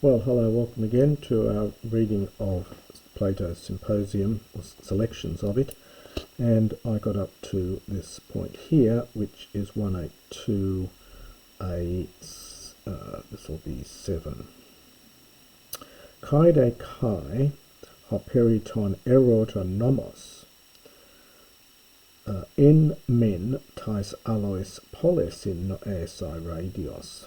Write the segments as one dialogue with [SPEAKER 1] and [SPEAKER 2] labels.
[SPEAKER 1] Well, hello, welcome again to our reading of Plato's Symposium, or selections of it, and I got up to this point here, which is 182a, this will be 7. Kaide kai hoperiton erota nomos, en men tais alois polesin no esai radios.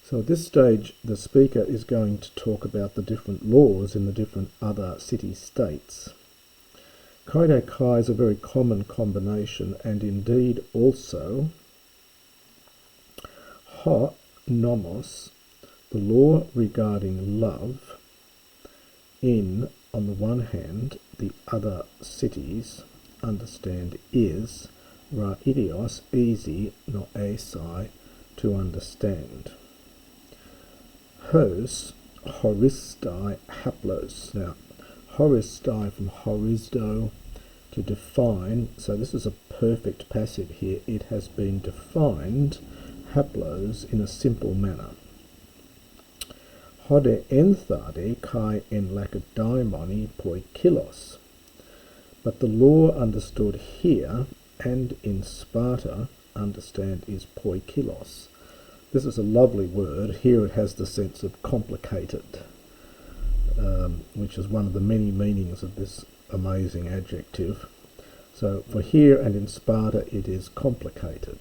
[SPEAKER 1] So at this stage, the speaker is going to talk about the different laws in the different other city-states. Kaide kai is a very common combination, and indeed also ho nomos, the law regarding love, in, on the one hand, the other cities, understand is, ra idios, easy, no esai, to understand. Hos, horistai, haplos. Now, horistai from horisto, to define, so this is a perfect passive here. It has been defined, haplos, in a simple manner. Hode enthade kai en lacedaimoni poikilos. But the law understood here and in Sparta, understand, is poikilos. This is a lovely word. Here it has the sense of complicated, which is one of the many meanings of this amazing adjective. So for here and in Sparta it is complicated.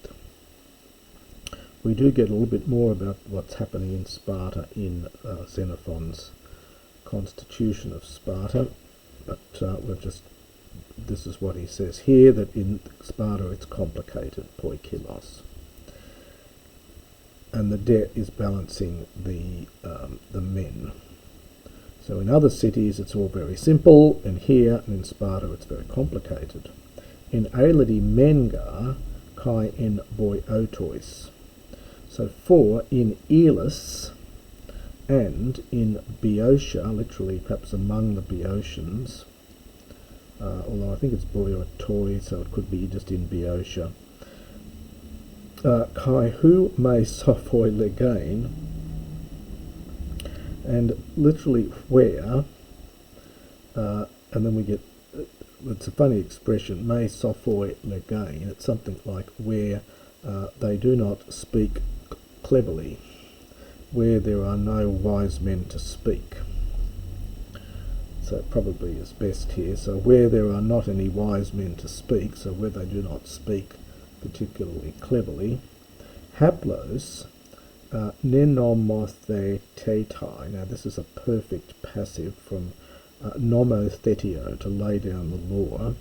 [SPEAKER 1] We do get a little bit more about what's happening in Sparta in Xenophon's Constitution of Sparta, but this is what he says here, that in Sparta it's complicated, poikilos. And the debt is balancing the men. So in other cities it's all very simple, and here and in Sparta it's very complicated. In eiladi menga kai en boiotois. So for in Elis and in Boeotia, literally perhaps among the Boeotians, although I think it's boiotoi, so it could be just in Boeotia. Kai hu me sophoi legain, and literally where, and then we get, it's a funny expression, me sophoi legain. It's something like where they do not speak cleverly, where there are no wise men to speak. So it probably is best here. So where there are not any wise men to speak, so where they do not speak particularly cleverly. Haplos, nenomothetei. Now this is a perfect passive from nomothetio, to lay down the law.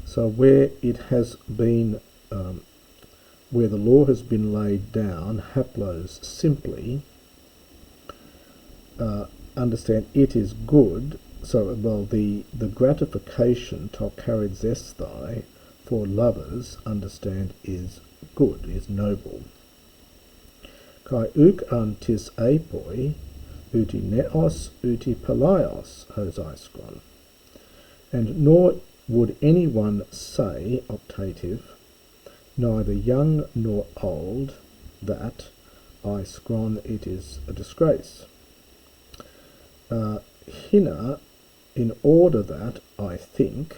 [SPEAKER 1] So where it has been, where the law has been laid down, haplos simply, understand it is good. So well, the gratification to charizesthai, for lovers, understand, is good, is noble. Kai uk antis apoi, uti neos, uti palaios, hos iskron. And nor would anyone say, optative, neither young nor old, that, iskron, it is a disgrace. Hina, in order that, I think.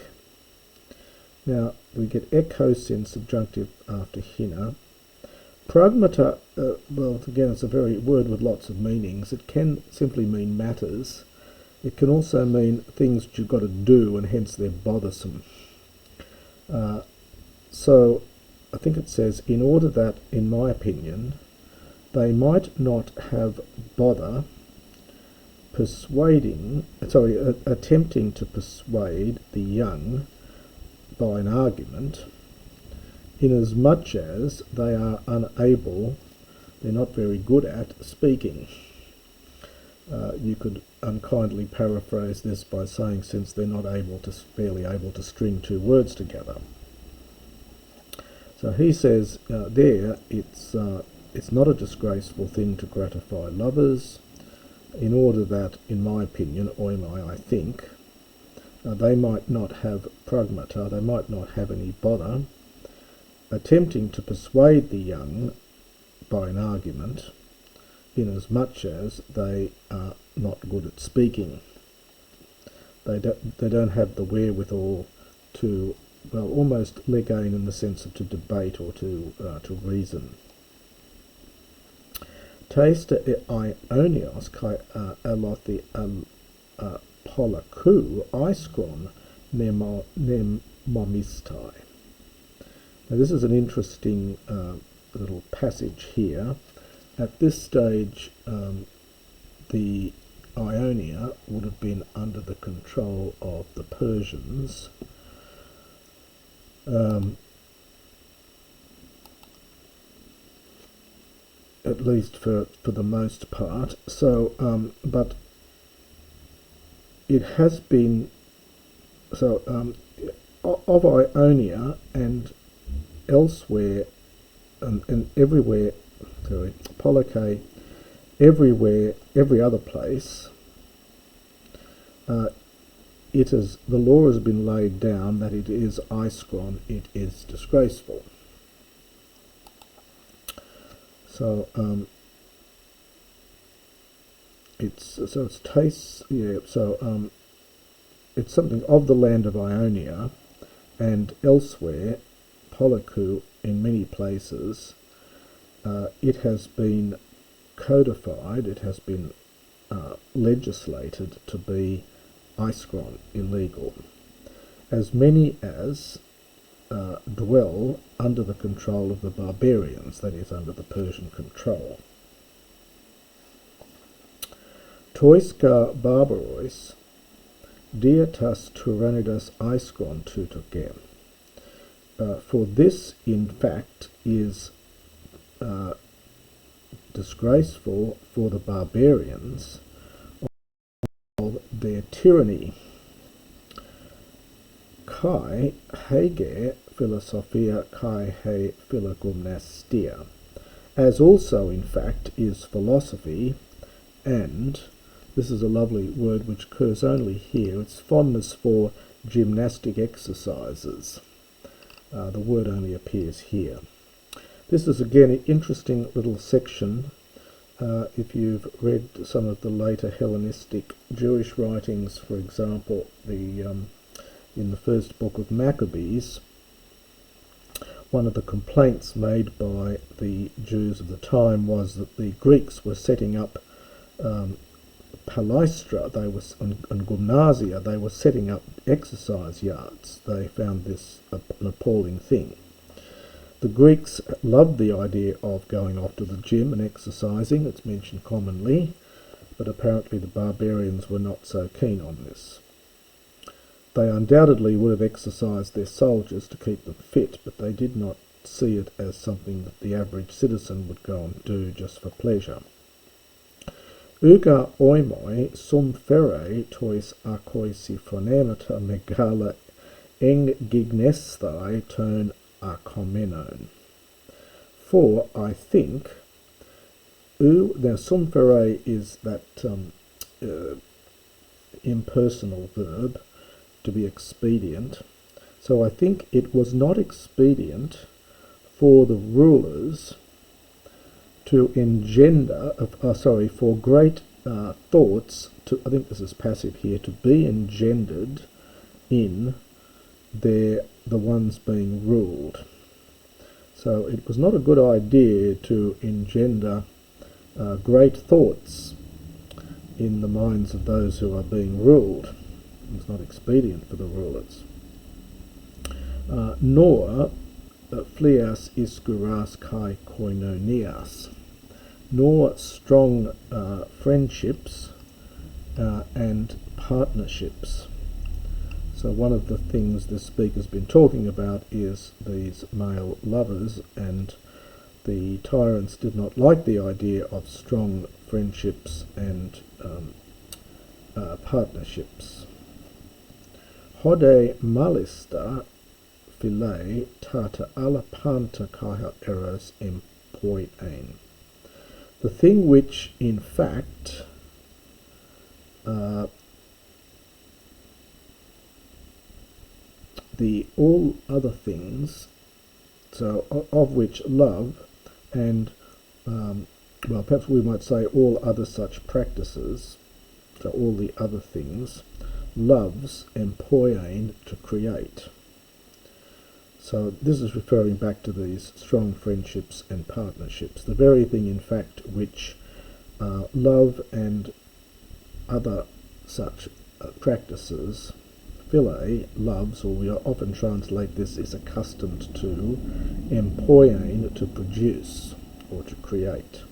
[SPEAKER 1] Now, we get ekos in subjunctive after hina. Pragmata, well, again, it's a very word with lots of meanings. It can simply mean matters. It can also mean things that you've got to do, and hence they're bothersome. So, I think it says, in order that, in my opinion, they might not have bother attempting to persuade the young by an argument, inasmuch as they are unable, they're not very good at speaking. You could unkindly paraphrase this by saying, since they're not barely able to string two words together. So he says there, it's not a disgraceful thing to gratify lovers, in order that, in my opinion, or I think, they might not have pragmata, they might not have any bother, attempting to persuade the young by an argument, inasmuch as they are not good at speaking. They don't have the wherewithal to, well, almost legain in the sense of to debate or to reason. Taste Ionios kai alothi polakou iskron nemomistai. Now this is an interesting little passage here. At this stage, the Ionia would have been under the control of the Persians. At least for the most part. So, but it has been, so of Ionia and elsewhere and everywhere, Polokai, everywhere, every other place, the law has been laid down that it is iskron, it is disgraceful. So it's tastes, yeah. So it's something of the land of Ionia and elsewhere, Polikou, in many places. It has been codified, it has been legislated to be iskron, illegal. As many as dwell under the control of the barbarians, that is, under the Persian control. Toiska barbarois, dietas tyrannidas iskron tutogem. For this, in fact, is disgraceful for the barbarians of their tyranny. Kai hege philosophia kai he philogymnastia, as also in fact is philosophy, and this is a lovely word which occurs only here, it's fondness for gymnastic exercises. The word only appears here. This is again an interesting little section. If you've read some of the later Hellenistic Jewish writings, for example, in the first book of Maccabees, one of the complaints made by the Jews of the time was that the Greeks were setting up palaestra, and gymnasia, they were setting up exercise yards. They found this an appalling thing. The Greeks loved the idea of going off to the gym and exercising, it's mentioned commonly, but apparently the barbarians were not so keen on this. They undoubtedly would have exercised their soldiers to keep them fit, but they did not see it as something that the average citizen would go and do just for pleasure. Uga oimoi sum fere tois arkoisi phronemata megala eng gignesthai turn arkomenon. For I think, now sum fere is that impersonal verb, to be expedient. So I think it was not expedient for the rulers to engender, for great thoughts, I think this is passive here, to be engendered in the ones being ruled. So it was not a good idea to engender great thoughts in the minds of those who are being ruled. It's not expedient for the rulers. Nor flias iskuras kai koinonias, nor strong friendships and partnerships. So one of the things the speaker's been talking about is these male lovers, and the tyrants did not like the idea of strong friendships and partnerships. Hode malista philae tata alapanta kaha eros empoiein. The thing which, in fact, the all other things, so of which love and well, perhaps we might say all other such practices, so all the other things, loves empoiein to create. So this is referring back to these strong friendships and partnerships, the very thing, in fact, which love and other such practices, philae, loves, or we often translate this, is accustomed to, empoiein, to produce or to create.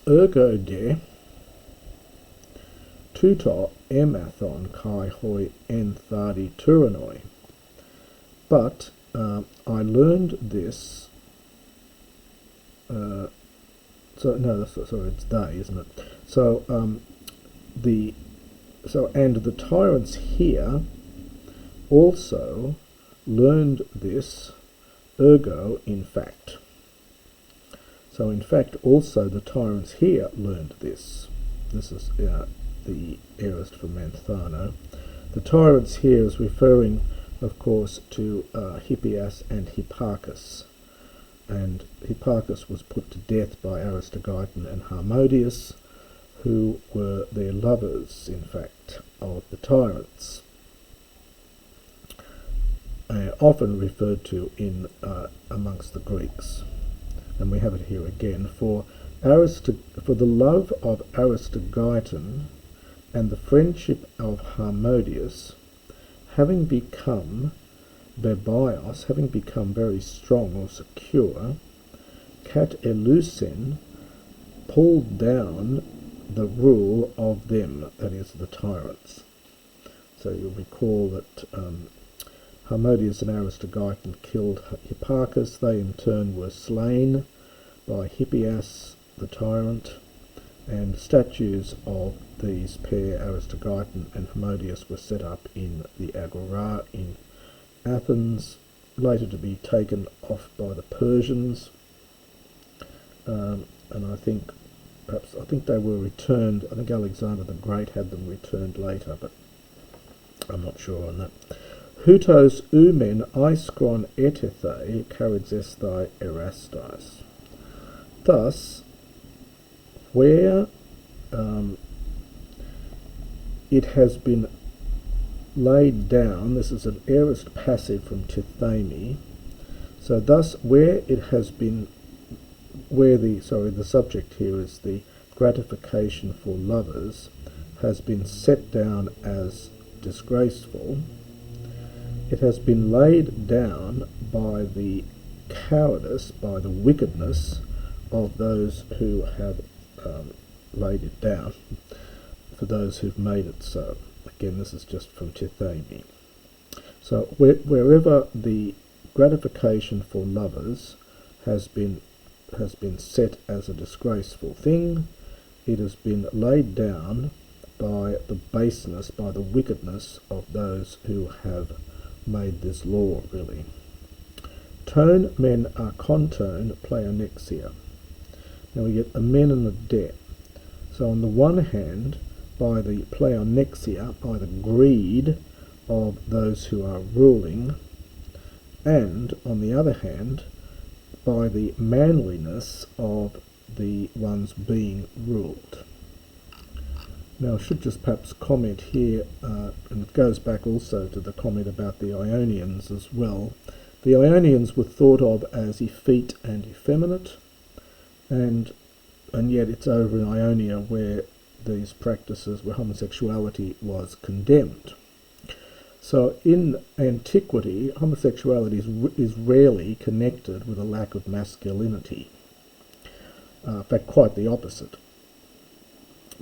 [SPEAKER 1] Ergo de tuto emathon kai hoi enthadi turanoi. But I learned this. It's they, isn't it? So and the tyrants here also learned this, ergo, in fact. So in fact, also the tyrants here learned this. This is the aorist from Manthano. The tyrants here is referring, of course, to Hippias and Hipparchus. And Hipparchus was put to death by Aristogeiton and Harmodius, who were their lovers, in fact, of the tyrants. Often referred to in amongst the Greeks. And we have it here again. For the love of Aristogeiton and the friendship of Harmodius, having become bebios, having become very strong or secure, cat elusen pulled down the rule of them, that is, the tyrants. So you'll recall that Harmodius and Aristogeiton killed Hipparchus. They in turn were slain by Hippias, the tyrant, and statues of these pair, Aristogeiton and Harmodius, were set up in the Agora in Athens, later to be taken off by the Persians, and I think they were returned. I think Alexander the Great had them returned later, but I'm not sure on that. Houtos umen iskron etithai charizesthai erastais. Thus, where it has been laid down, this is an aorist passive from Tithami, so thus where it has been, the subject here is the gratification for lovers, has been set down as disgraceful, it has been laid down by the cowardice, by the wickedness of those who have laid it down, for those who've made it so. Again, this is just from Tithami. So wherever the gratification for lovers has been set as a disgraceful thing, it has been laid down by the baseness, by the wickedness of those who have made this law, really. Tone men are contone pleonexia. Now we get a men and a de. So on the one hand, by the pleonexia, by the greed of those who are ruling, and on the other hand, by the manliness of the ones being ruled. Now I should just perhaps comment here, and it goes back also to the comment about the Ionians as well. The Ionians were thought of as effete and effeminate, and yet it's over in Ionia where these practices, where homosexuality was condemned. So in antiquity, homosexuality is rarely connected with a lack of masculinity. In fact, quite the opposite.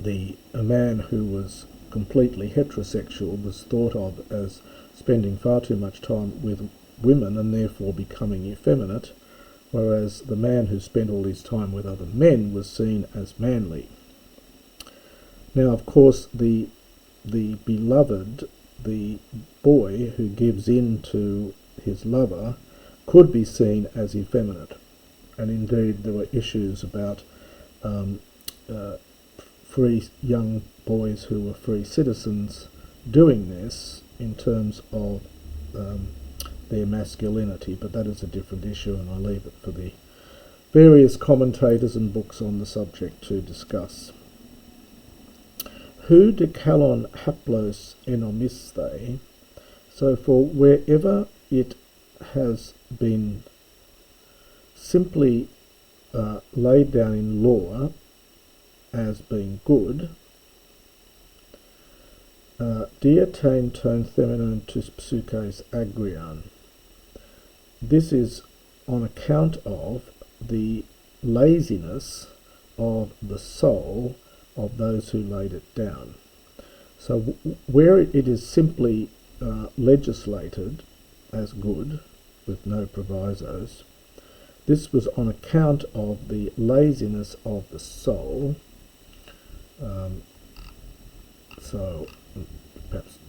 [SPEAKER 1] A man who was completely heterosexual was thought of as spending far too much time with women and therefore becoming effeminate, whereas the man who spent all his time with other men was seen as manly. Now, of course, the beloved, the boy who gives in to his lover, could be seen as effeminate, and indeed there were issues about free young boys who were free citizens doing this in terms of their masculinity, but that is a different issue, and I leave it for the various commentators and books on the subject to discuss. Hu dekalon haplos enomisthe, so for wherever it has been simply laid down in law as being good, diatain ton themenon tus psyches agrian. This is on account of the laziness of the soul of those who laid it down. So where it is simply legislated as good, with no provisos, this was on account of the laziness of the soul, so perhaps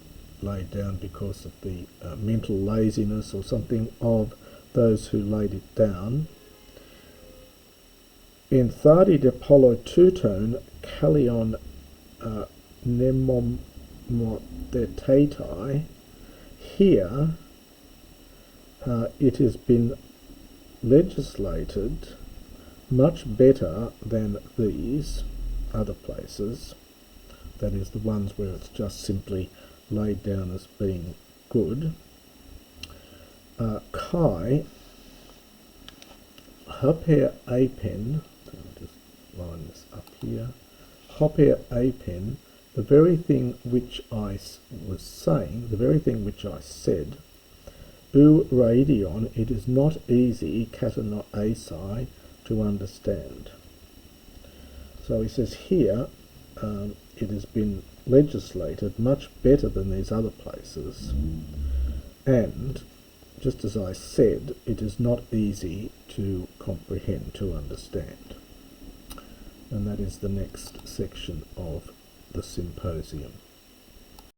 [SPEAKER 1] laid down because of the mental laziness or something of those who laid it down. In thadi de polo tuton kalion nemomotetai, here it has been legislated much better than these other places, that is the ones where it's just simply laid down as being good. Kai haper apen, I'll just line this up here, haper apen, the very thing which I was saying, the very thing which I said, u radion, it is not easy, katanos asai, to understand. So he says here, it has been legislated much better than these other places, and just as I said, it is not easy to comprehend, to understand. And that is the next section of the Symposium.